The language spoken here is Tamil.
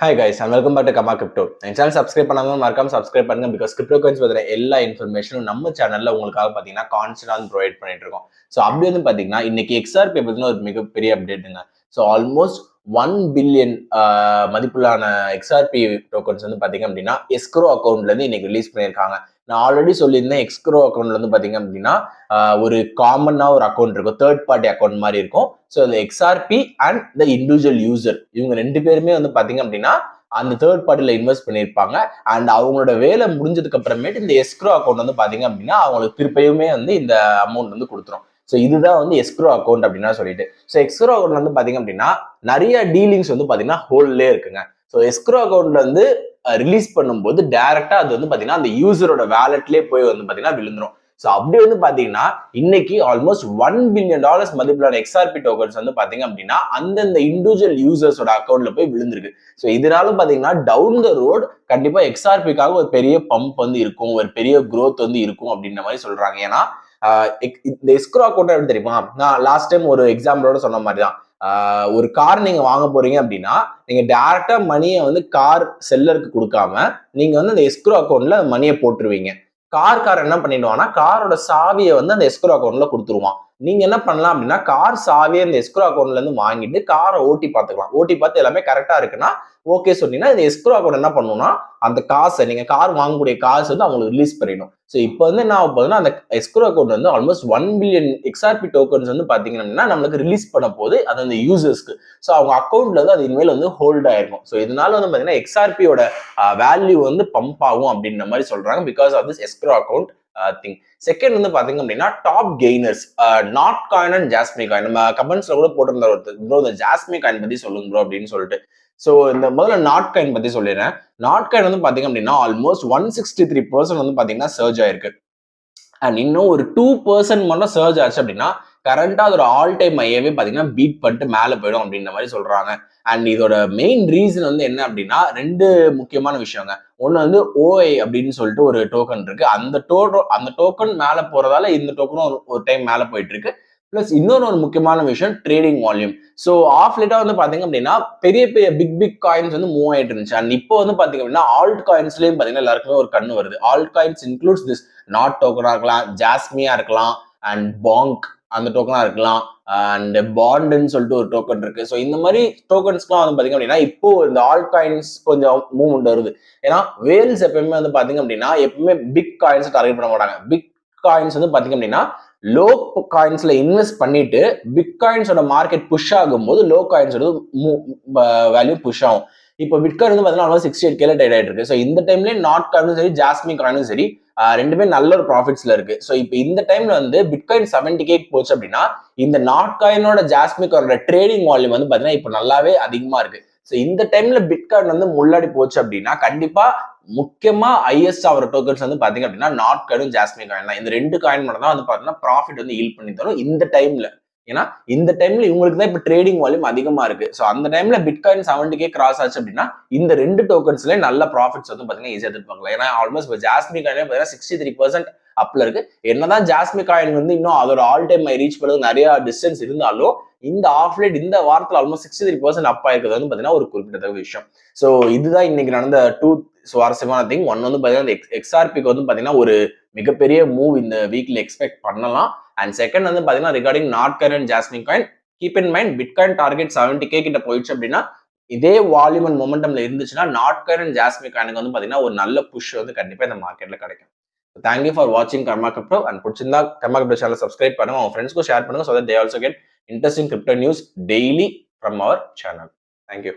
Hi guys and welcome back to Kama Crypto. N channel subscribe பண்ணாம மறக்காம சப்ஸ்கிரைப் பண்ணுங்க பிகாஸ் கிரிப்டோ காயின்ஸ் பத்தின எல்லா இன்ஃபர்மேஷனும் நம்ம சேனல்ல உங்களுக்காக பாத்தீங்கன்னா கான்ஸ்டன்டா ப்ரொவைட் பண்ணிட்டு இருக்கோம். ஸோ அப்படி வந்து பாத்தீங்கன்னா இன்னைக்கு XRP பத்தின ஒரு மிகப்பெரிய அப்டேட்டுங்க. ஸோ ஆல்மோஸ்ட் 1 பில்லியன் மதிப்புள்ளான XRP டோக்கன்ஸ் வந்து பாத்தீங்க அப்படின்னா எஸ்க்ரோ அக்கௌண்ட்ல இருந்து இன்னைக்கு ரிலீஸ் பண்ணியிருக்காங்க. நான் ஆல்ரெடி சொல்லியிருந்தேன் எஸ்க்ரோ அக்கௌண்ட்ல வந்து பாத்தீங்க அப்படின்னா ஒரு காமனா ஒரு அக்கௌண்ட் இருக்கும், தேர்ட் பார்ட்டி அக்கௌண்ட் மாதிரி இருக்கும். ஸோ அந்த XRP and the individual user இவங்க ரெண்டு பேருமே வந்து பாத்தீங்க அப்படின்னா அந்த தேர்ட் பார்ட்டில இன்வெஸ்ட் பண்ணியிருப்பாங்க. அண்ட் அவங்களோட வேலை முடிஞ்சதுக்கு அப்புறமேட்டு இந்த எஸ்க்ரோ அக்கௌண்ட் வந்து பாத்தீங்க அப்படின்னா அவங்களுக்கு திருப்பியுமே வந்து இந்த அமௌண்ட் வந்து கொடுத்துரும். ஸோ இதுதான் வந்து எஸ்க்ரோ அக்கௌண்ட் அப்படின்னா சொல்லிட்டு. ஸோ எஸ்க்ரோ அக்கௌண்ட் வந்து பாத்தீங்க அப்படின்னா நிறைய டீலிங்ஸ் வந்து பாத்தீங்கன்னா ஹோல்ட்லே இருக்குங்க. ஸோ எஸ்க்ரோ அக்கௌண்ட்ல வந்து ரிலீஸ் பண்ணும்போது டைரக்டா அது வந்து பாத்தீங்கன்னா அந்த யூசரோட வேலட்லேயே போய் வந்து பாத்தீங்கன்னா விழுந்துரும். ஸோ அப்படி வந்து பாத்தீங்கன்னா இன்னைக்கு ஆல்மோஸ்ட் $1 பில்லியன் மதிப்பிலான XRP டோக்கன்ஸ் வந்து பாத்தீங்க அப்படின்னா அந்தந்த இண்டிவிஜுவல் யூசர்ஸோட அக்கௌண்ட்ல போய் விழுந்திருக்கு. ஸோ இதனால பாத்தீங்கன்னா டவுன் த ரோட் கண்டிப்பா XRPக்காக ஒரு பெரிய பம்ப் வந்து இருக்கும், ஒரு பெரிய க்ரோத் வந்து இருக்கும் அப்படின்ற மாதிரி சொல்றாங்க. ஏன்னா இந்த எஸ்க்ரோ அக்கௌண்ட் எப்படி தெரியுமா, நான் லாஸ்ட் டைம் ஒரு எக்ஸாம்பிளோட சொன்ன மாதிரி தான். ஒரு கார் நீங்க வாங்க போறீங்க அப்படின்னா நீங்க டைரக்டா மணியை வந்து கார் செல்லருக்கு கொடுக்காம நீங்க வந்து அந்த எஸ்க்ரோ அக்கௌண்ட்ல மணியை போட்டுருவீங்க. கார் என்ன பண்ணிடுவான்னா காரோட சாவியை வந்து அந்த எஸ்க்ரோ அக்கௌண்ட்ல கொடுத்துருவான். நீங்க என்ன பண்ணலாம் அப்படின்னா கார் சாவியை அந்த எஸ்க்ரோ அக்கௌண்ட்ல இருந்து வாங்கிட்டு காரை ஓட்டி பார்த்துக்கலாம். ஓட்டி பார்த்து எல்லாமே கரெக்டா இருக்குன்னா ஓகே சொன்னீங்கன்னா இந்த எஸ்க்ரோ அக்கௌண்ட் என்ன பண்ணுன்னா அந்த காசை நீங்க கார் வாங்கக்கூடிய காசு வந்து அவங்களுக்கு ரிலீஸ் பண்ணிடும். ஸோ இப்போ வந்து என்ன ஆகும் போதுன்னா அந்த எஸ்க்ரோ அக்கௌண்ட் வந்து ஆல்மோஸ்ட் 1 பில்லியன் XRP டோக்கன்ஸ் வந்து பாத்தீங்கன்னா நம்மளுக்கு ரிலீஸ் பண்ண போது அது அந்த யூசர்ஸ்க்கு. ஸோ அவங்க அக்கௌண்ட்ல வந்து அது இனிமேல் வந்து ஹோல்ட் ஆயிருக்கும். ஸோ இதனால வந்து பாத்தீங்கன்னா XRPயோட வேல்யூ வந்து பம்ப் ஆகும் அப்படின்ற மாதிரி சொல்றாங்க because of this escrow account thing. Second வந்து பாத்தீங்க அப்படின்னா top gainers not coin and Jasmy coin. நம்ம கமெண்ட்ஸ்ல கூட போட்டிருந்த ஒருத்தர் ப்ரோ இந்த ஜாஸ்மி காயின் பத்தி சொல்லுங்க ப்ரோ அப்படின்னு சொல்லிட்டு. ஸோ இந்த முதல்ல நாட் காயின் பத்தி சொல்லிடுறேன். நாட் காயின் வந்து பாத்தீங்க அப்படின்னா ஆல்மோஸ்ட் 163% வந்து பாத்தீங்கன்னா சர்ஜ் ஆயிருக்கு. அண்ட் இன்னும் ஒரு 2% மட்டும் சர்ஜ் ஆச்சு அப்படின்னா கரண்டா அதோட ஆல் டைம் ஐயாவே பாத்தீங்கன்னா பீட் பண்ணிட்டு மேல போயிடும் அப்படின்ற மாதிரி சொல்றாங்க. அண்ட் இதோட மெயின் ரீசன் வந்து என்ன அப்படின்னா ரெண்டு முக்கியமான விஷயங்க. ஒன்னு வந்து OI அப்படின்னு சொல்லிட்டு ஒரு டோக்கன் இருக்கு. அந்த டோக்கன் மேல போறதால இந்த டோக்கனும் ஒரு டைம் மேல போயிட்டு இருக்கு. பிளஸ் இன்னொரு ஒரு முக்கியமான விஷயம் ட்ரேடிங் வால்யூம். ஸோ ஆஃப் லேட்டா வந்து பாத்தீங்க அப்படின்னா பெரிய பெரிய பிக் காயின்ஸ் வந்து மூவ் ஆயிட்டு இருந்துச்சு. அண்ட் இப்போ வந்து பாத்தீங்க அப்படின்னா ஆல்ட் காயின்ஸ்லயும் பாத்தீங்கன்னா எல்லாருக்குமே ஒரு கண்ணு வருது. Alt coins includes this not டோக்கனா இருக்கலாம், ஜாஸ்மியா இருக்கலாம், அண்ட் பாங்க் அந்த டோக்கனா இருக்கலாம், அண்ட் பாண்டுன்னு சொல்லிட்டு ஒரு டோக்கன் இருக்கு. ஸோ இந்த மாதிரி டோக்கன்ஸ்லாம் வந்து பாத்தீங்க அப்படின்னா இப்போ இந்த ஆல்ட் காயின்ஸ் கொஞ்சம் மூவ்மெண்ட் வருது. ஏன்னா வேல்ஸ் எப்பயுமே வந்து பாத்தீங்க அப்படின்னா எப்பவுமே பிக் காயின்ஸ் டார்கெட் பண்ண மாட்டாங்க. பிக் காயின்ஸ் வந்து பாத்தீங்க அப்படின்னா லோ காயின்ஸ்ல இன்வெஸ்ட் பண்ணிட்டு பிட் காயின்ஸோட மார்க்கெட் புஷ் ஆகும்போது லோ காயின்ஸோட வேல்யூ புஷ் ஆகும். இப்போ பிட்காயின் வந்து பார்த்தீங்கன்னா 68K ட்ரேட் ஆயிட்டு இருக்கு. ஸோ இந்த டைம்ல நாட் காயினும் சரி ஜாஸ்மி காயினும் சரி ரெண்டுமே நல்ல ஒரு ப்ராஃபிட்ஸ்ல இருக்கு. ஸோ இப்போ இந்த டைம்ல வந்து பிட்காயின் 70K போச்சு அப்படின்னா இந்த நாட் காயினோட ஜாஸ்மி காயினோட ட்ரேடிங் வால்யூம் வந்து பார்த்தீங்கன்னா இப்போ நல்லாவே அதிகமா இருக்கு. ஸோ இந்த டைம்ல பிட்காயின் வந்து முன்னாடி போச்சு அப்படின்னா கண்டிப்பா முக்கியமா ஐஎஸ் ஆகிற டோக்கன்ஸ் வந்து பாத்தீங்க அப்படின்னா நாட் காயினும் ஜாஸ்மி காயின் தான். இந்த ரெண்டு காயின் மட்டும் தான் வந்து பாத்தீங்கன்னா ப்ராஃபிட் வந்து ஈல்ட் பண்ணி தரும் இந்த டைம்ல. ஏன்னா இந்த டைம்ல இவங்களுக்கு தான் இப்ப ட்ரேடிங் வால்யூம் அதிகமா இருக்கு. ஸோ அந்த டைம்ல பிட்காயின் 70K கிராஸ் ஆச்சு அப்படின்னா இந்த ரெண்டு டோக்கன்ஸ்ல நல்ல ப்ராஃபிட்ஸ் வந்து பாத்தீங்கன்னா ஈஸியா எதிர்பார்க்கலாம். ஏன்னா ஆல்மோஸ்ட் இப்போ ஜாஸ்மி காயின் பாத்தீங்கன்னா 63% அப்ல இருக்கு. என்னதான் ஜாஸ்மி காயின் வந்து இன்னும் அதோட ஆல் டைம் ரீச் பண்ணது நிறைய டிஸ்டன்ஸ் இருந்தாலும் இந்த ஆஃப்லைட் இந்த வாரத்தில் ஆல்மோஸ்ட் 63% அப் ஆயிருக்கிறது வந்து பாத்தீங்கன்னா ஒரு குறிப்பிடத்தக்க விஷயம். ஸோ இதுதான் இன்னைக்கு நடந்த சுவாரஸ்யமான திங். ஒன் வந்து பாத்தீங்கன்னா XRPக்கு வந்து பாத்தீங்கன்னா ஒரு மிகப்பெரிய மூவ் இந்த வீக்ல எக்ஸ்பெக்ட் பண்ணலாம். அண்ட் செகண்ட் வந்து பாத்தீங்கன்னா regarding not coin and jasmine coin keep in mind bitcoin target 70K கிட்ட போயிடுச்சு அப்படின்னா இதே வால்யூம் அண்ட் மொமெண்டம்ல இருந்துச்சுன்னா நாட் காயின் அண்ட் ஜாஸ்மின் காயினுக்கு வந்து பாத்தீங்கன்னா ஒரு நல்ல புஷ் வந்து கண்டிப்பா இந்த மார்க்கெட்ல கிடைக்கும். தேங்க்யூ ஃபார் வாட்சிங் கர்மா கிரிப்டோ. அண்ட் பிடிச்சிருந்தா கர்மா கிரிப்டோ சேனல் சப்ஸ்கிரைப் பண்ணுங்க, உங்க ஃப்ரெண்ட்ஸ்க்கும் ஷேர் பண்ணுங்க, so that they also get interesting crypto news daily from our channel. Thank you.